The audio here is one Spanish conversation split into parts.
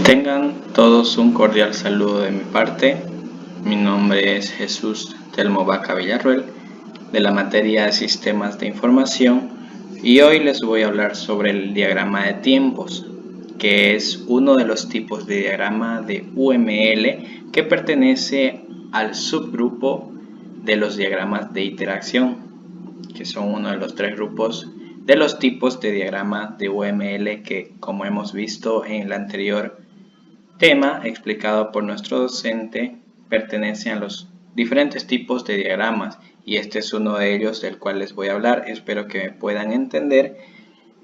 Tengan todos un cordial saludo de mi parte. Mi nombre es Jesús Telmo Vaca Villarruel, de la materia de Sistemas de Información, y hoy les voy a hablar sobre el diagrama de tiempos, que es uno de los tipos de diagrama de UML que pertenece al subgrupo de los diagramas de interacción, que son uno de los tres grupos de los tipos de diagrama de UML que, como hemos visto en el anterior tema explicado por nuestro docente, pertenecen a los diferentes tipos de diagramas, y este es uno de ellos del cual les voy a hablar. Espero que me puedan entender.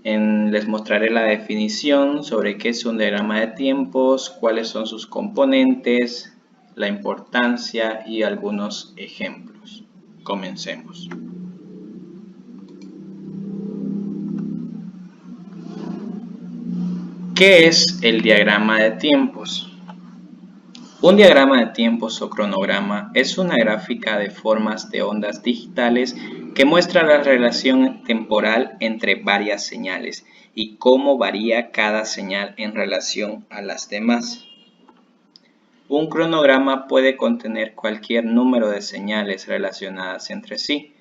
Les mostraré la definición sobre qué es un diagrama de tiempos, cuáles son sus componentes, la importancia y algunos ejemplos. Comencemos. ¿Qué es el diagrama de tiempos? Un diagrama de tiempos o cronograma es una gráfica de formas de ondas digitales que muestra la relación temporal entre varias señales y cómo varía cada señal en relación a las demás. Un cronograma puede contener cualquier número de señales relacionadas entre sí.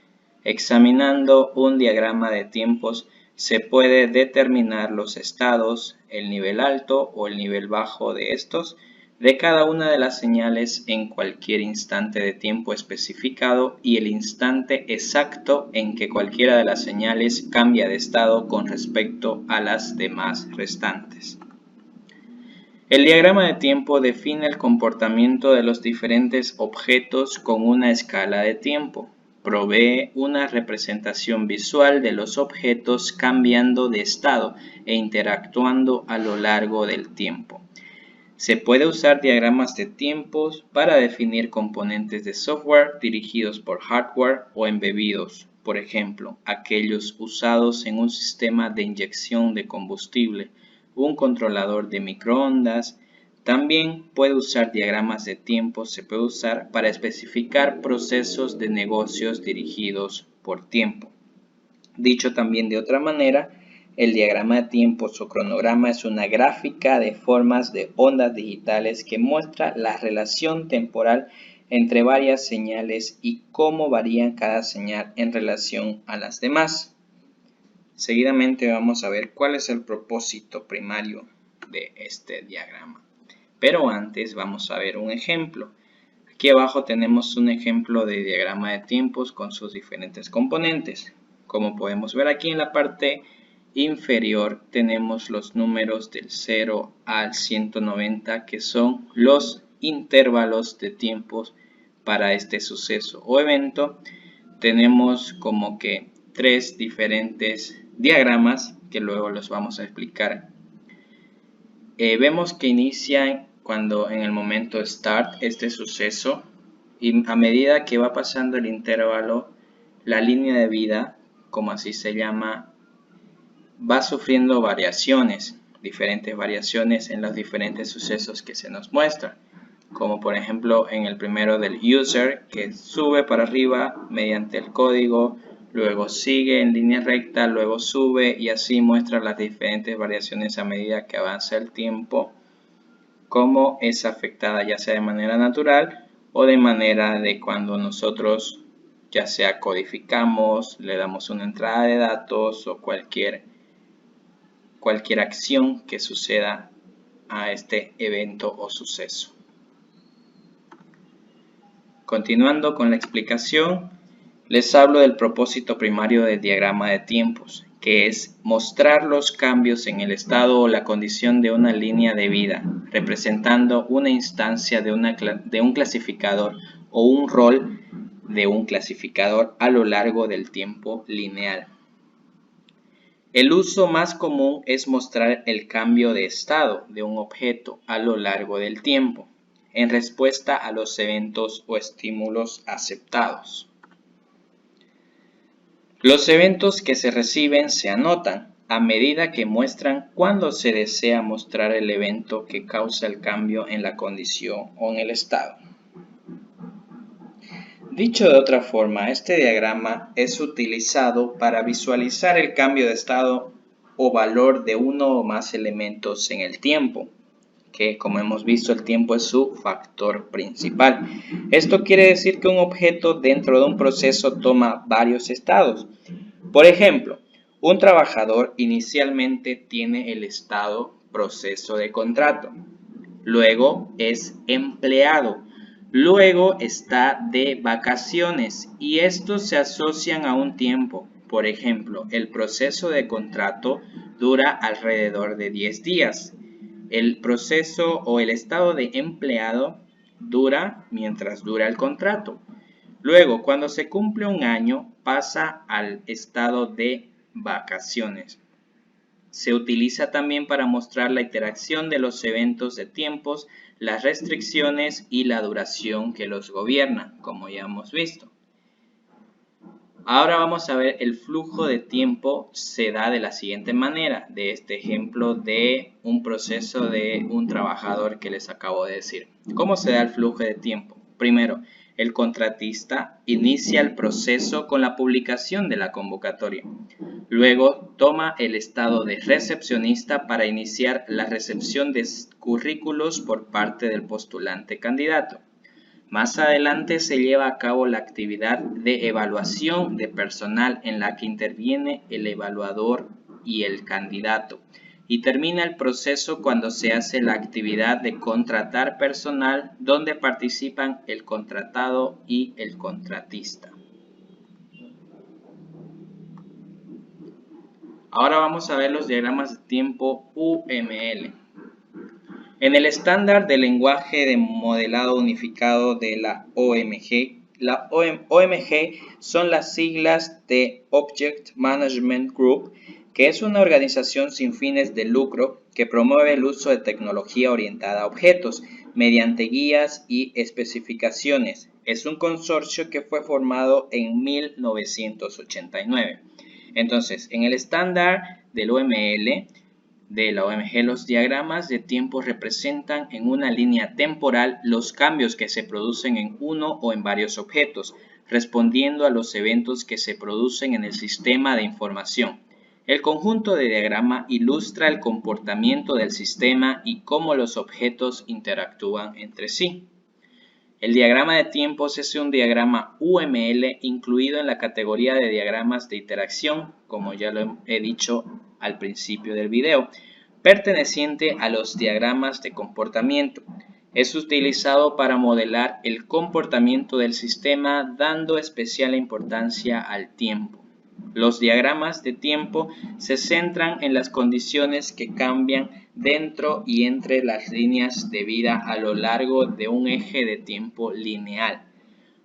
Examinando un diagrama de tiempos se puede determinar los estados, el nivel alto o el nivel bajo de estos, de cada una de las señales en cualquier instante de tiempo especificado y el instante exacto en que cualquiera de las señales cambia de estado con respecto a las demás restantes. El diagrama de tiempo define el comportamiento de los diferentes objetos con una escala de tiempo. Provee una representación visual de los objetos cambiando de estado e interactuando a lo largo del tiempo. Se puede usar diagramas de tiempos para definir componentes de software dirigidos por hardware o embebidos, por ejemplo, aquellos usados en un sistema de inyección de combustible, un controlador de microondas. También puede usar diagramas de tiempos, se puede usar para especificar procesos de negocios dirigidos por tiempo. Dicho también de otra manera, el diagrama de tiempos o cronograma es una gráfica de formas de ondas digitales que muestra la relación temporal entre varias señales y cómo varía cada señal en relación a las demás. Seguidamente vamos a ver cuál es el propósito primario de este diagrama. Pero antes vamos a ver un ejemplo. Aquí abajo tenemos un ejemplo de diagrama de tiempos con sus diferentes componentes. Como podemos ver aquí en la parte inferior tenemos los números del 0 al 190, que son los intervalos de tiempos para este suceso o evento. Tenemos como que tres diferentes diagramas que luego los vamos a explicar. Vemos que inicia cuando en el momento start este suceso, y a medida que va pasando el intervalo, la línea de vida, como así se llama, va sufriendo variaciones, diferentes variaciones en los diferentes sucesos que se nos muestran, como por ejemplo en el primero del user, que sube para arriba mediante el código, luego sigue en línea recta, luego sube, y así muestra las diferentes variaciones a medida que avanza el tiempo, cómo es afectada ya sea de manera natural o de manera de cuando nosotros ya sea codificamos, le damos una entrada de datos o cualquier acción que suceda a este evento o suceso. Continuando con la explicación, les hablo del propósito primario del diagrama de tiempos, que es mostrar los cambios en el estado o la condición de una línea de vida, representando una instancia de un clasificador o un rol de un clasificador a lo largo del tiempo lineal. El uso más común es mostrar el cambio de estado de un objeto a lo largo del tiempo, en respuesta a los eventos o estímulos aceptados. Los eventos que se reciben se anotan a medida que muestran cuando se desea mostrar el evento que causa el cambio en la condición o en el estado. Dicho de otra forma, este diagrama es utilizado para visualizar el cambio de estado o valor de uno o más elementos en el tiempo. que, como hemos visto, el tiempo es su factor principal. Esto quiere decir que un objeto dentro de un proceso toma varios estados. Por ejemplo, un trabajador inicialmente tiene el estado proceso de contrato, luego es empleado, luego está de vacaciones y estos se asocian a un tiempo. Por ejemplo, el proceso de contrato dura alrededor de 10 días. El proceso o el estado de empleado dura mientras dura el contrato. Luego, cuando se cumple un año, pasa al estado de vacaciones. Se utiliza también para mostrar la interacción de los eventos de tiempos, las restricciones y la duración que los gobierna, como ya hemos visto. Ahora vamos a ver el flujo de tiempo se da de la siguiente manera, de este ejemplo de un proceso de un trabajador que les acabo de decir. ¿Cómo se da el flujo de tiempo? Primero, el contratista inicia el proceso con la publicación de la convocatoria. Luego, toma el estado de recepcionista para iniciar la recepción de currículos por parte del postulante candidato. Más adelante se lleva a cabo la actividad de evaluación de personal en la que interviene el evaluador y el candidato. Y termina el proceso cuando se hace la actividad de contratar personal donde participan el contratado y el contratista. Ahora vamos a ver los diagramas de tiempo UML. En el estándar de lenguaje de modelado unificado de la OMG son las siglas de Object Management Group, que es una organización sin fines de lucro que promueve el uso de tecnología orientada a objetos mediante guías y especificaciones. Es un consorcio que fue formado en 1989. Entonces, en el estándar del OML, de la OMG, los diagramas de tiempo representan en una línea temporal los cambios que se producen en uno o en varios objetos, respondiendo a los eventos que se producen en el sistema de información. El conjunto de diagrama ilustra el comportamiento del sistema y cómo los objetos interactúan entre sí. El diagrama de tiempos es un diagrama UML incluido en la categoría de diagramas de interacción, como ya lo he dicho al principio del video, perteneciente a los diagramas de comportamiento. Es utilizado para modelar el comportamiento del sistema, dando especial importancia al tiempo. Los diagramas de tiempo se centran en las condiciones que cambian dentro y entre las líneas de vida a lo largo de un eje de tiempo lineal.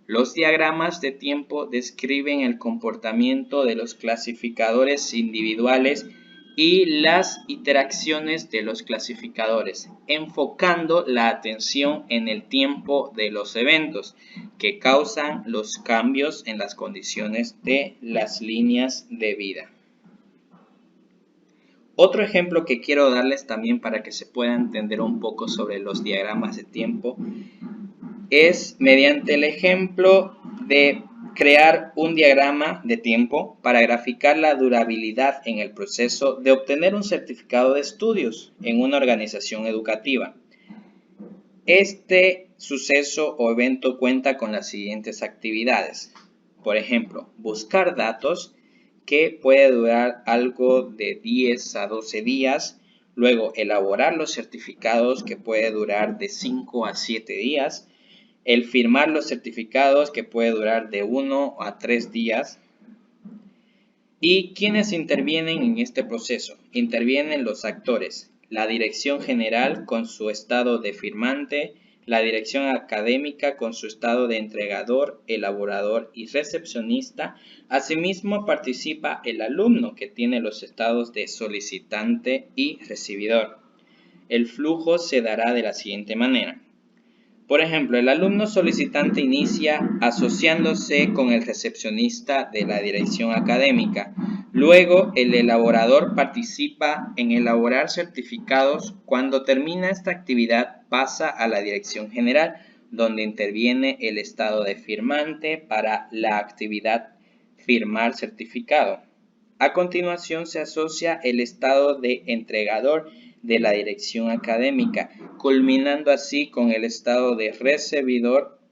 Los diagramas de tiempo describen el comportamiento de los clasificadores individuales y las interacciones de los clasificadores, enfocando la atención en el tiempo de los eventos que causan los cambios en las condiciones de las líneas de vida. Otro ejemplo que quiero darles también para que se pueda entender un poco sobre los diagramas de tiempo es mediante el ejemplo de crear un diagrama de tiempo para graficar la durabilidad en el proceso de obtener un certificado de estudios en una organización educativa. Este suceso o evento cuenta con las siguientes actividades. Por ejemplo, buscar datos, que puede durar algo de 10 a 12 días. Luego, elaborar los certificados, que puede durar de 5 a 7 días. El firmar los certificados, que puede durar de 1 a 3 días. ¿Y quiénes intervienen en este proceso? Intervienen los actores, la dirección general con su estado de firmante, la dirección académica con su estado de entregador, elaborador y recepcionista. Asimismo participa el alumno, que tiene los estados de solicitante y recibidor. El flujo se dará de la siguiente manera. Por ejemplo, el alumno solicitante inicia asociándose con el recepcionista de la dirección académica. Luego, el elaborador participa en elaborar certificados. Cuando termina esta actividad, pasa a la dirección general, donde interviene el estado de firmante para la actividad firmar certificado. A continuación, se asocia el estado de entregador, de la dirección académica, culminando así con el estado de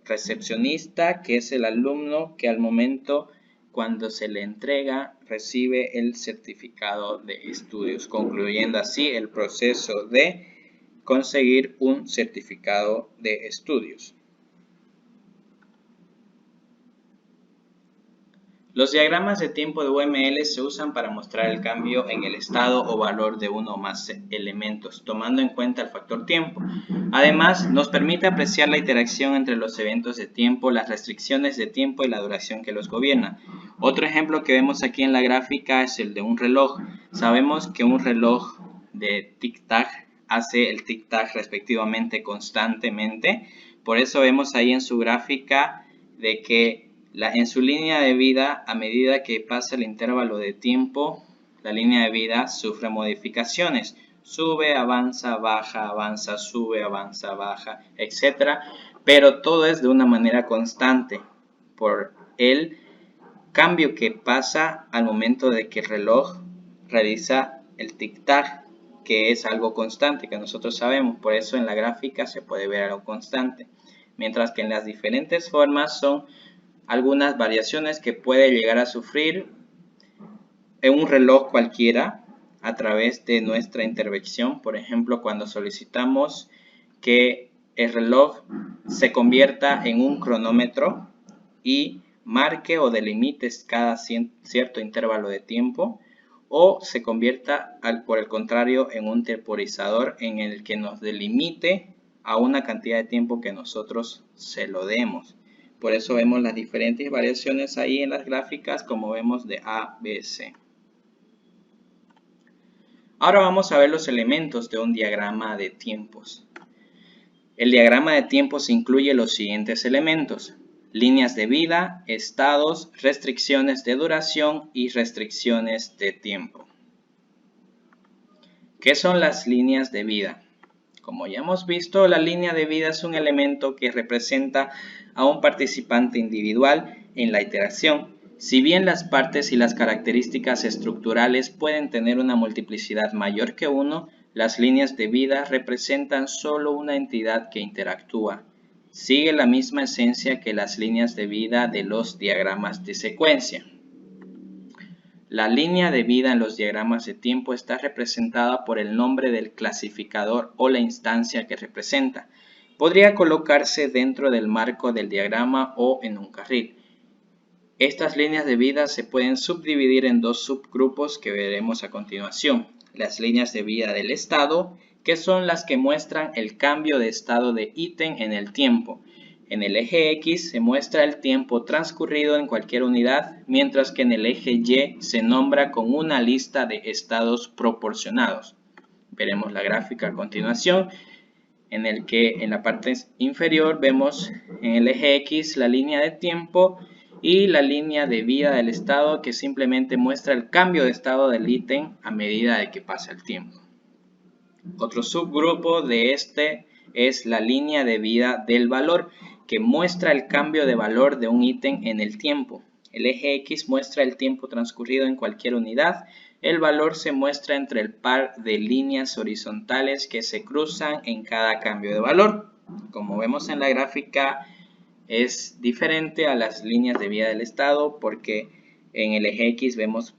recepcionista, que es el alumno que al momento cuando se le entrega recibe el certificado de estudios, concluyendo así el proceso de conseguir un certificado de estudios. Los diagramas de tiempo de UML se usan para mostrar el cambio en el estado o valor de uno o más elementos, tomando en cuenta el factor tiempo. Además, nos permite apreciar la interacción entre los eventos de tiempo, las restricciones de tiempo y la duración que los gobierna. Otro ejemplo que vemos aquí en la gráfica es el de un reloj. Sabemos que un reloj de tic-tac hace el tic-tac respectivamente constantemente. Por eso vemos ahí en su gráfica de que en su línea de vida, a medida que pasa el intervalo de tiempo, la línea de vida sufre modificaciones. Sube, avanza, baja, avanza, sube, avanza, baja, etc. Pero todo es de una manera constante por el cambio que pasa al momento de que el reloj realiza el tic-tac, que es algo constante que nosotros sabemos. Por eso en la gráfica se puede ver algo constante. Mientras que en las diferentes formas son algunas variaciones que puede llegar a sufrir en un reloj cualquiera a través de nuestra intervención. Por ejemplo, cuando solicitamos que el reloj se convierta en un cronómetro y marque o delimite cada cierto intervalo de tiempo, o se convierta por el contrario en un temporizador en el que nos delimite a una cantidad de tiempo que nosotros se lo demos. Por eso vemos las diferentes variaciones ahí en las gráficas, como vemos de A, B, C. Ahora vamos a ver los elementos de un diagrama de tiempos. El diagrama de tiempos incluye los siguientes elementos: líneas de vida, estados, restricciones de duración y restricciones de tiempo. ¿Qué son las líneas de vida? Como ya hemos visto, la línea de vida es un elemento que representa a un participante individual en la iteración. Si bien las partes y las características estructurales pueden tener una multiplicidad mayor que 1, las líneas de vida representan solo una entidad que interactúa. Sigue la misma esencia que las líneas de vida de los diagramas de secuencia. La línea de vida en los diagramas de tiempo está representada por el nombre del clasificador o la instancia que representa. Podría colocarse dentro del marco del diagrama o en un carril. Estas líneas de vida se pueden subdividir en dos subgrupos que veremos a continuación. Las líneas de vida del estado, que son las que muestran el cambio de estado de ítem en el tiempo. En el eje X se muestra el tiempo transcurrido en cualquier unidad, mientras que en el eje Y se nombra con una lista de estados proporcionados. Veremos la gráfica a continuación, en el que en la parte inferior vemos en el eje X la línea de tiempo y la línea de vida del estado, que simplemente muestra el cambio de estado del ítem a medida de que pasa el tiempo. Otro subgrupo de este es la línea de vida del valor, que muestra el cambio de valor de un ítem en el tiempo. El eje X muestra el tiempo transcurrido en cualquier unidad. El valor se muestra entre el par de líneas horizontales que se cruzan en cada cambio de valor. Como vemos en la gráfica, es diferente a las líneas de vida del estado, porque en el eje X vemos,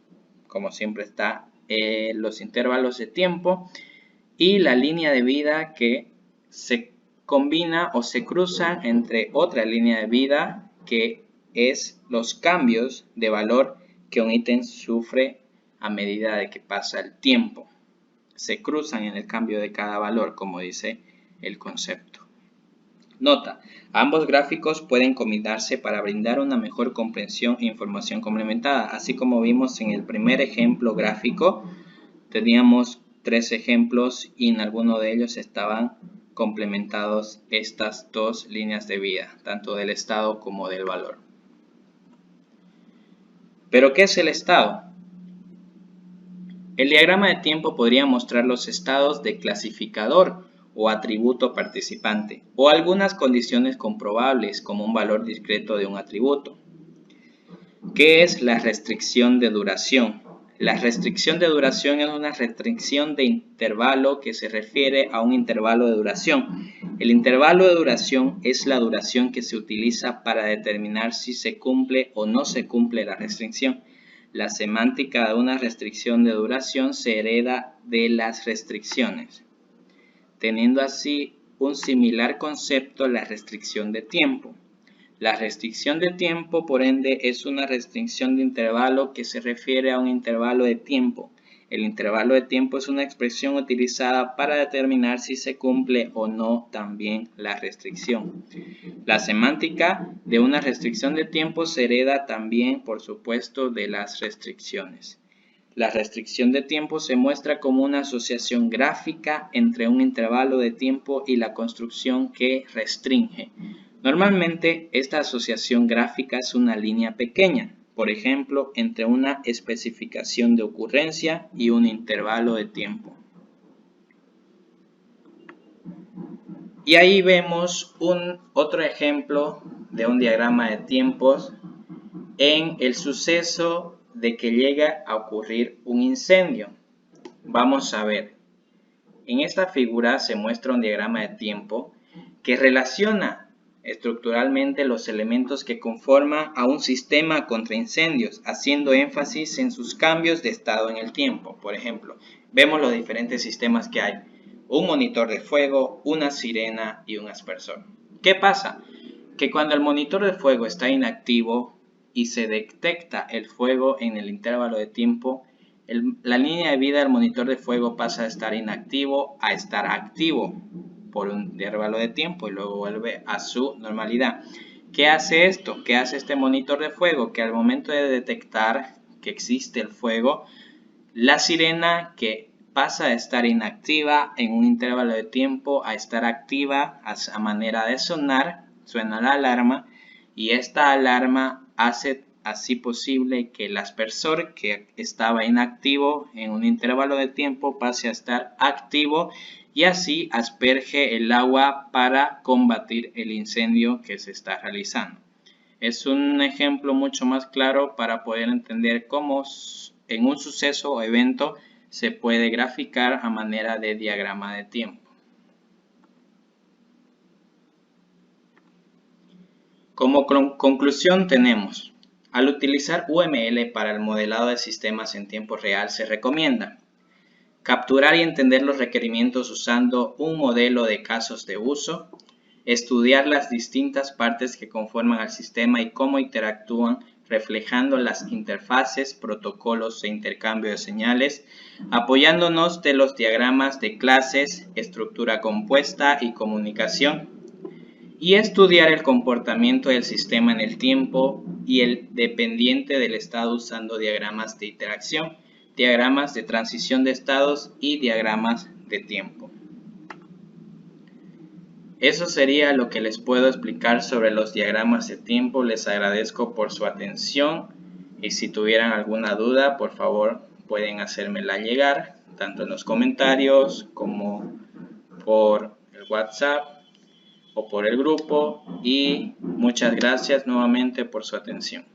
como siempre está, los intervalos de tiempo y la línea de vida que se combina o se cruza entre otra línea de vida, que es los cambios de valor que un ítem sufre a medida de que pasa el tiempo. Se cruzan en el cambio de cada valor, como dice el concepto. Nota: ambos gráficos pueden combinarse para brindar una mejor comprensión e información complementada. Así como vimos en el primer ejemplo gráfico, teníamos 3 ejemplos y en alguno de ellos estaban complementados estas dos líneas de vida, tanto del estado como del valor. ¿Pero qué es el estado? El diagrama de tiempo podría mostrar los estados de clasificador o atributo participante, o algunas condiciones comprobables como un valor discreto de un atributo. ¿Qué es la restricción de duración? La restricción de duración es una restricción de intervalo que se refiere a un intervalo de duración. El intervalo de duración es la duración que se utiliza para determinar si se cumple o no se cumple la restricción. La semántica de una restricción de duración se hereda de las restricciones, teniendo así un similar concepto la restricción de tiempo. La restricción de tiempo, por ende, es una restricción de intervalo que se refiere a un intervalo de tiempo. El intervalo de tiempo es una expresión utilizada para determinar si se cumple o no también la restricción. La semántica de una restricción de tiempo se hereda también, por supuesto, de las restricciones. La restricción de tiempo se muestra como una asociación gráfica entre un intervalo de tiempo y la construcción que restringe. Normalmente, esta asociación gráfica es una línea pequeña, por ejemplo, entre una especificación de ocurrencia y un intervalo de tiempo. Y ahí vemos otro ejemplo de un diagrama de tiempos en el suceso de que llega a ocurrir un incendio. Vamos a ver. En esta figura se muestra un diagrama de tiempo que relaciona estructuralmente los elementos que conforman a un sistema contra incendios, haciendo énfasis en sus cambios de estado en el tiempo. Por ejemplo, vemos los diferentes sistemas que hay: un monitor de fuego, una sirena y un aspersor. ¿Qué pasa? Que cuando el monitor de fuego está inactivo y se detecta el fuego en el intervalo de tiempo, la línea de vida del monitor de fuego pasa de estar inactivo a estar activo por un intervalo de tiempo y luego vuelve a su normalidad. ¿Qué hace esto? ¿Qué hace este monitor de fuego? Que al momento de detectar que existe el fuego, la sirena que pasa de estar inactiva en un intervalo de tiempo a estar activa a manera de sonar, suena la alarma, y esta alarma hace así posible que el aspersor que estaba inactivo en un intervalo de tiempo pase a estar activo y así asperge el agua para combatir el incendio que se está realizando. Es un ejemplo mucho más claro para poder entender cómo en un suceso o evento se puede graficar a manera de diagrama de tiempo. Como conclusión tenemos: al utilizar UML para el modelado de sistemas en tiempo real se recomienda capturar y entender los requerimientos usando un modelo de casos de uso, estudiar las distintas partes que conforman al sistema y cómo interactúan, reflejando las interfaces, protocolos e intercambio de señales, apoyándonos de los diagramas de clases, estructura compuesta y comunicación, y estudiar el comportamiento del sistema en el tiempo y el dependiente del estado usando diagramas de interacción, diagramas de transición de estados y diagramas de tiempo. Eso sería lo que les puedo explicar sobre los diagramas de tiempo. Les agradezco por su atención y si tuvieran alguna duda, por favor, pueden hacérmela llegar, tanto en los comentarios como por el WhatsApp o por el grupo. Y muchas gracias nuevamente por su atención.